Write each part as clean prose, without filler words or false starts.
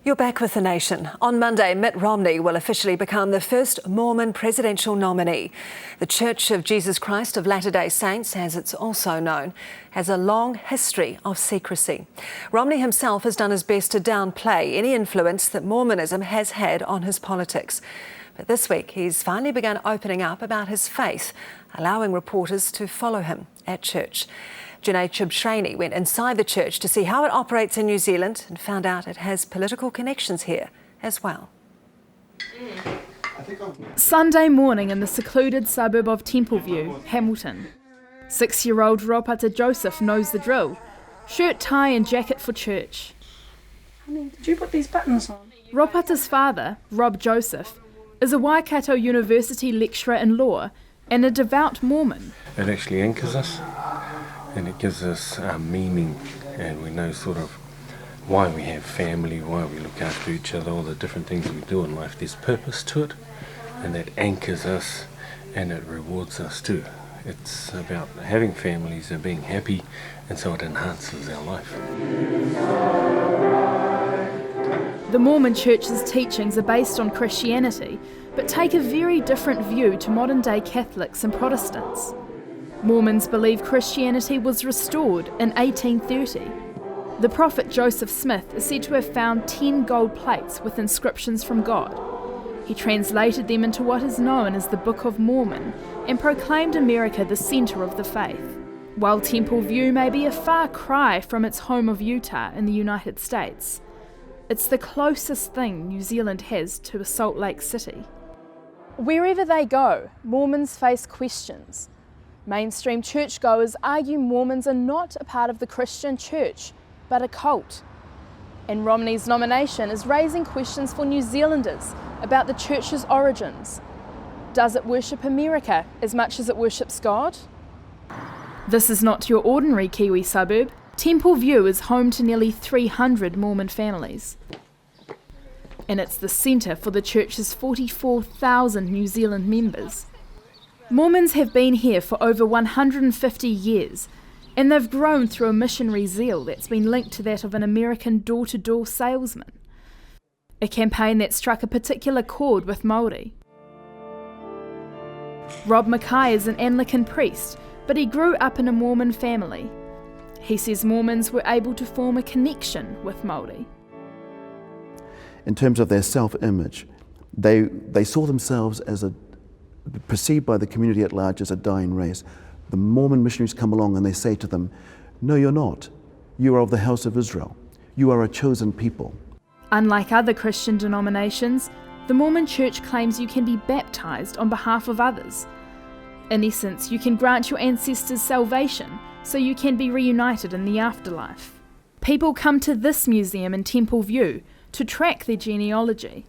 You're back with The Nation. On Monday, Mitt Romney will officially become the first Mormon presidential nominee. The Church of Jesus Christ of Latter-day Saints, as it's also known, has a long history of secrecy. Romney himself has done his best to downplay any influence that Mormonism has had on his politics. But this week, he's finally begun opening up about his faith, allowing reporters to follow him at church. Jenee Tibshraeny went inside the church to see how it operates in New Zealand and found out it has political connections here as well. Sunday morning in the secluded suburb of Templeview, Hamilton. 6-year-old Ropata Joseph knows the drill. Shirt, tie and jacket for church. Honey, did you put these buttons on? Ropata's father, Rob Joseph, is a Waikato University lecturer in law and a devout Mormon. It actually anchors us and it gives us meaning, and we know sort of why we have family, why we look after each other, all the different things we do in life. There's purpose to it, and that anchors us and it rewards us too. It's about having families and being happy, and so it enhances our life. The Mormon Church's teachings are based on Christianity, but take a very different view to modern-day Catholics and Protestants. Mormons believe Christianity was restored in 1830. The prophet Joseph Smith is said to have found 10 gold plates with inscriptions from God. He translated them into what is known as the Book of Mormon and proclaimed America the centre of the faith. While Templeview may be a far cry from its home of Utah in the United States, it's the closest thing New Zealand has to a Salt Lake City. Wherever they go, Mormons face questions. Mainstream churchgoers argue Mormons are not a part of the Christian church, but a cult. And Romney's nomination is raising questions for New Zealanders about the church's origins. Does it worship America as much as it worships God? This is not your ordinary Kiwi suburb. Templeview is home to nearly 300 Mormon families. And it's the centre for the church's 44,000 New Zealand members. Mormons have been here for over 150 years, and they've grown through a missionary zeal that's been linked to that of an American door-to-door salesman. A campaign that struck a particular chord with Māori. Rob Mackay is an Anglican priest, but he grew up in a Mormon family. He says Mormons were able to form a connection with Māori. In terms of their self-image, they saw themselves as perceived by the community at large as a dying race. The Mormon missionaries come along and they say to them, "No, you're not. You are of the house of Israel. You are a chosen people." Unlike other Christian denominations, the Mormon Church claims you can be baptized on behalf of others. In essence, you can grant your ancestors salvation so you can be reunited in the afterlife. People come to this museum in Templeview to track their genealogy.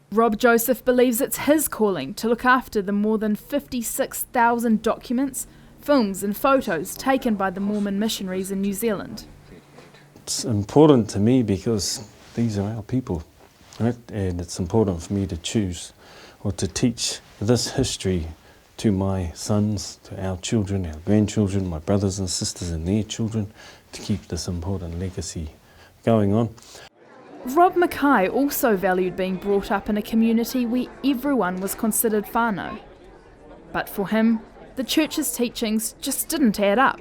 Rob Joseph believes it's his calling to look after the more than 56,000 documents, films and photos taken by the Mormon missionaries in New Zealand. It's important to me because these are our people, right? And it's important for me to choose or to teach this history to my sons, to our children, our grandchildren, my brothers and sisters and their children, to keep this important legacy going on. Rob Mackay also valued being brought up in a community where everyone was considered whānau. But for him, the church's teachings just didn't add up.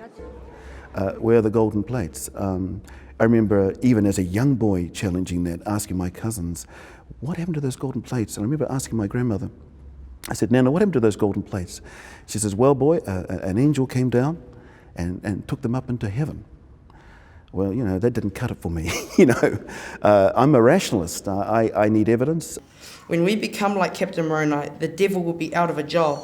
Where are the golden plates? I remember even as a young boy challenging that, asking my cousins, what happened to those golden plates? And I remember asking my grandmother, I said, "Nana, what happened to those golden plates?" She says, "Well, boy, an angel came down and took them up into heaven." Well, that didn't cut it for me. I'm a rationalist. I need evidence. When we become like Captain Moroni, the devil will be out of a job,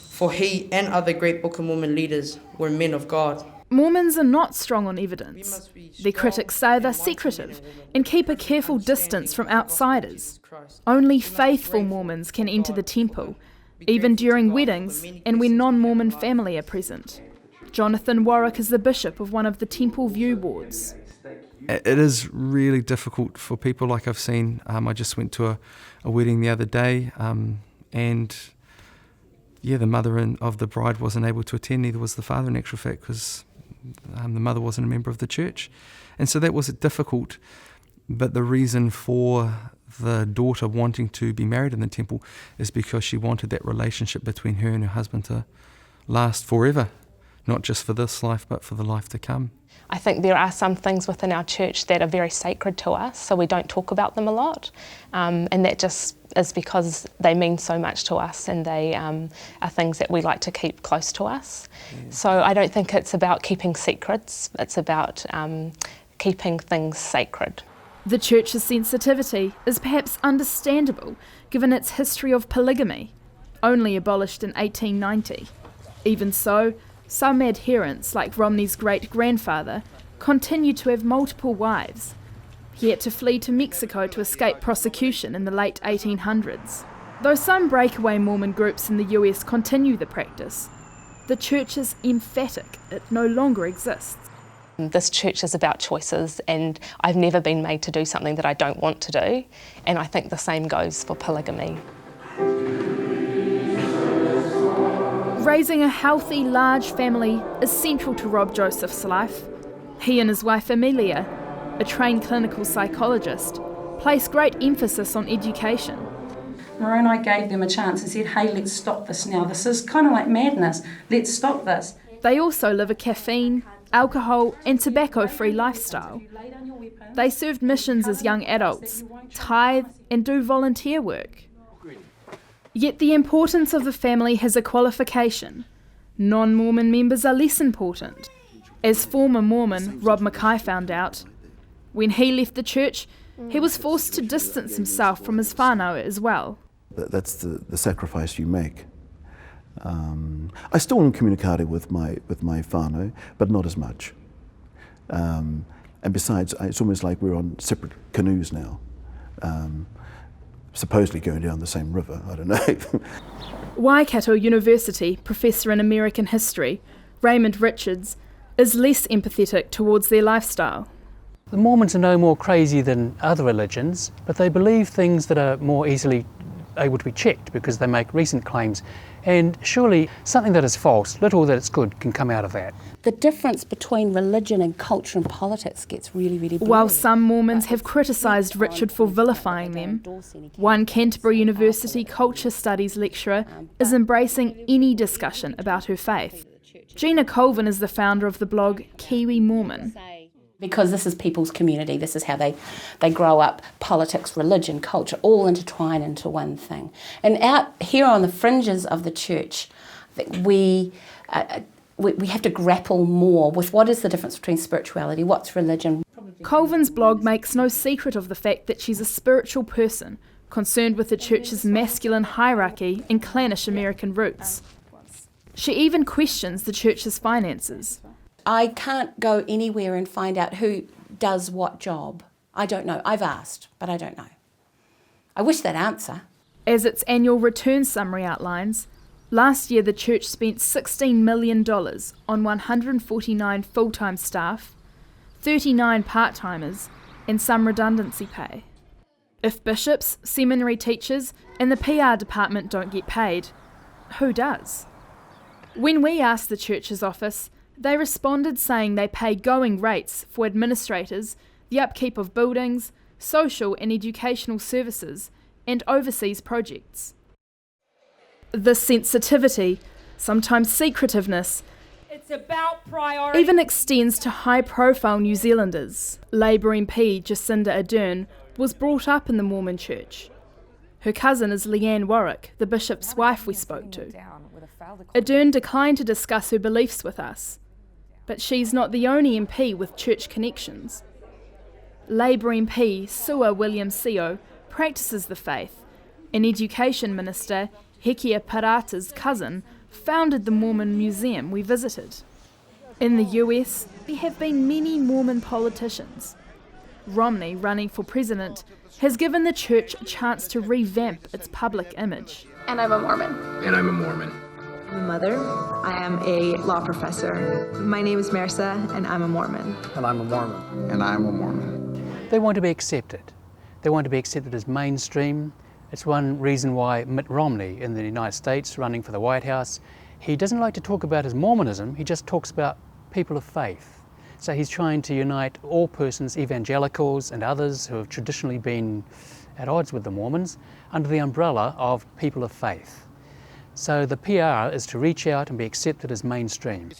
for he and other great Book of Mormon leaders were men of God. Mormons are not strong on evidence. Their critics say they're secretive and keep a careful distance from outsiders. Only faithful Mormons can enter the temple, even during weddings and when non-Mormon family are present. Jonathan Warwick is the bishop of one of the Templeview wards. It is really difficult for people like I've seen. I just went to a wedding the other day and the mother of the bride wasn't able to attend, neither was the father in actual fact, because the mother wasn't a member of the church. And so that was difficult But the reason for the daughter wanting to be married in the temple is because she wanted that relationship between her and her husband to last forever, not just for this life, but for the life to come. I think there are some things within our church that are very sacred to us, so we don't talk about them a lot, and that just is because they mean so much to us, and they are things that we like to keep close to us. Yeah. So I don't think it's about keeping secrets, it's about keeping things sacred. The church's sensitivity is perhaps understandable given its history of polygamy, only abolished in 1890. Even so, some adherents, like Romney's great-grandfather, continue to have multiple wives. He had to flee to Mexico to escape prosecution in the late 1800s. Though some breakaway Mormon groups in the US continue the practice, the church is emphatic it no longer exists. This church is about choices, and I've never been made to do something that I don't want to do, and I think the same goes for polygamy. Raising a healthy, large family is central to Rob Joseph's life. He and his wife Amelia, a trained clinical psychologist, place great emphasis on education. Moroni gave them a chance and said, hey, let's stop this now. This is kind of like madness. Let's stop this. They also live a caffeine, alcohol and tobacco-free lifestyle. They served missions as young adults, tithe and do volunteer work. Yet the importance of the family has a qualification. Non-Mormon members are less important. As former Mormon Rob Mackay found out, when he left the church, he was forced to distance himself from his whānau as well. That's the sacrifice you make. I still communicate with my whānau, but not as much. And besides, it's almost like we're on separate canoes now. Supposedly going down the same river, I don't know. Waikato University professor in American history, Raymond Richards, is less empathetic towards their lifestyle. The Mormons are no more crazy than other religions, but they believe things that are more easily able to be checked because they make recent claims. And surely something that is false, little that it's good, can come out of that. The difference between religion and culture and politics gets really, really blurry. While some Mormons have criticised Richard for vilifying them, one Canterbury University culture studies lecturer is embracing any discussion about her faith. Gina Colvin is the founder of the blog Kiwi Mormon. Because this is people's community, this is how they grow up, politics, religion, culture, all intertwine into one thing. And out here on the fringes of the church, we have to grapple more with what is the difference between spirituality, what's religion. Colvin's blog makes no secret of the fact that she's a spiritual person, concerned with the church's masculine hierarchy and clannish American roots. She even questions the church's finances. I can't go anywhere and find out who does what job. I don't know. I've asked, but I don't know. I wish that answer. As its annual return summary outlines, last year the church spent $16 million on 149 full-time staff, 39 part-timers, and some redundancy pay. If bishops, seminary teachers, and the PR department don't get paid, who does? When we asked the church's office, they responded saying they pay going rates for administrators, the upkeep of buildings, social and educational services, and overseas projects. This sensitivity, sometimes secretiveness, it's about priority, even extends to high-profile New Zealanders. Labour MP Jacinda Ardern was brought up in the Mormon church. Her cousin is Leanne Warwick, the bishop's wife we spoke to. Ardern declined to discuss her beliefs with us. But she's not the only MP with church connections. Labour MP Sua Williams-Seo practices the faith, and Education Minister Hekia Parata's cousin founded the Mormon Museum we visited. In the US, there have been many Mormon politicians. Romney, running for president, has given the church a chance to revamp its public image. And I'm a Mormon. And I'm a Mormon. I'm a mother. I am a law professor. My name is Marissa, and I'm a Mormon. And I'm a Mormon. And I'm a Mormon. They want to be accepted. They want to be accepted as mainstream. It's one reason why Mitt Romney in the United States, running for the White House, he doesn't like to talk about his Mormonism, he just talks about people of faith. So he's trying to unite all persons, evangelicals and others who have traditionally been at odds with the Mormons, under the umbrella of people of faith. So the PR is to reach out and be accepted as mainstream.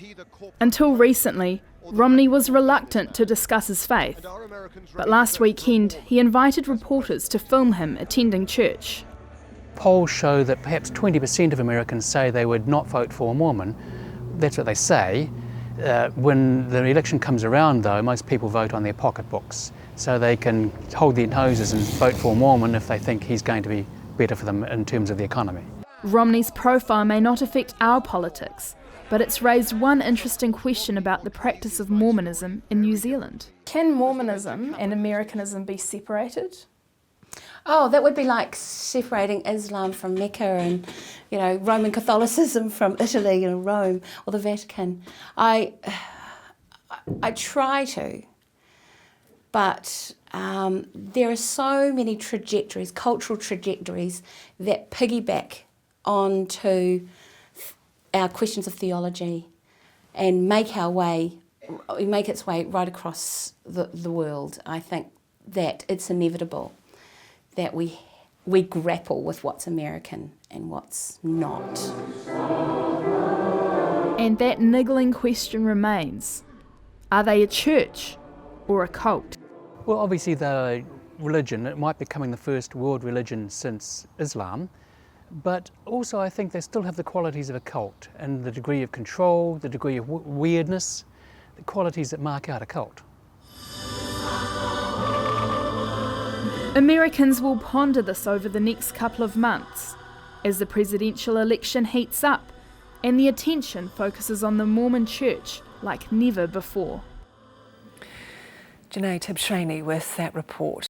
Until recently, Romney was reluctant to discuss his faith, but last weekend he invited reporters to film him attending church. Polls show that perhaps 20% of Americans say they would not vote for a Mormon. That's what they say. When the election comes around, though, most people vote on their pocketbooks, so they can hold their noses and vote for a Mormon if they think he's going to be better for them in terms of the economy. Romney's profile may not affect our politics, but it's raised one interesting question about the practice of Mormonism in New Zealand. Can Mormonism and Americanism be separated? Oh, that would be like separating Islam from Mecca and, Roman Catholicism from Italy and Rome or the Vatican. I try to, but there are so many trajectories, cultural trajectories, that piggyback onto our questions of theology and make its way right across the world. I think that it's inevitable that we grapple with what's American and what's not. And that niggling question remains. Are they a church or a cult? Well, obviously they're a religion. It might be becoming the first world religion since Islam, but also I think they still have the qualities of a cult and the degree of control, the degree of weirdness, the qualities that mark out a cult. Americans will ponder this over the next couple of months as the presidential election heats up and the attention focuses on the Mormon Church like never before. Jenee Tibshraeny with that report.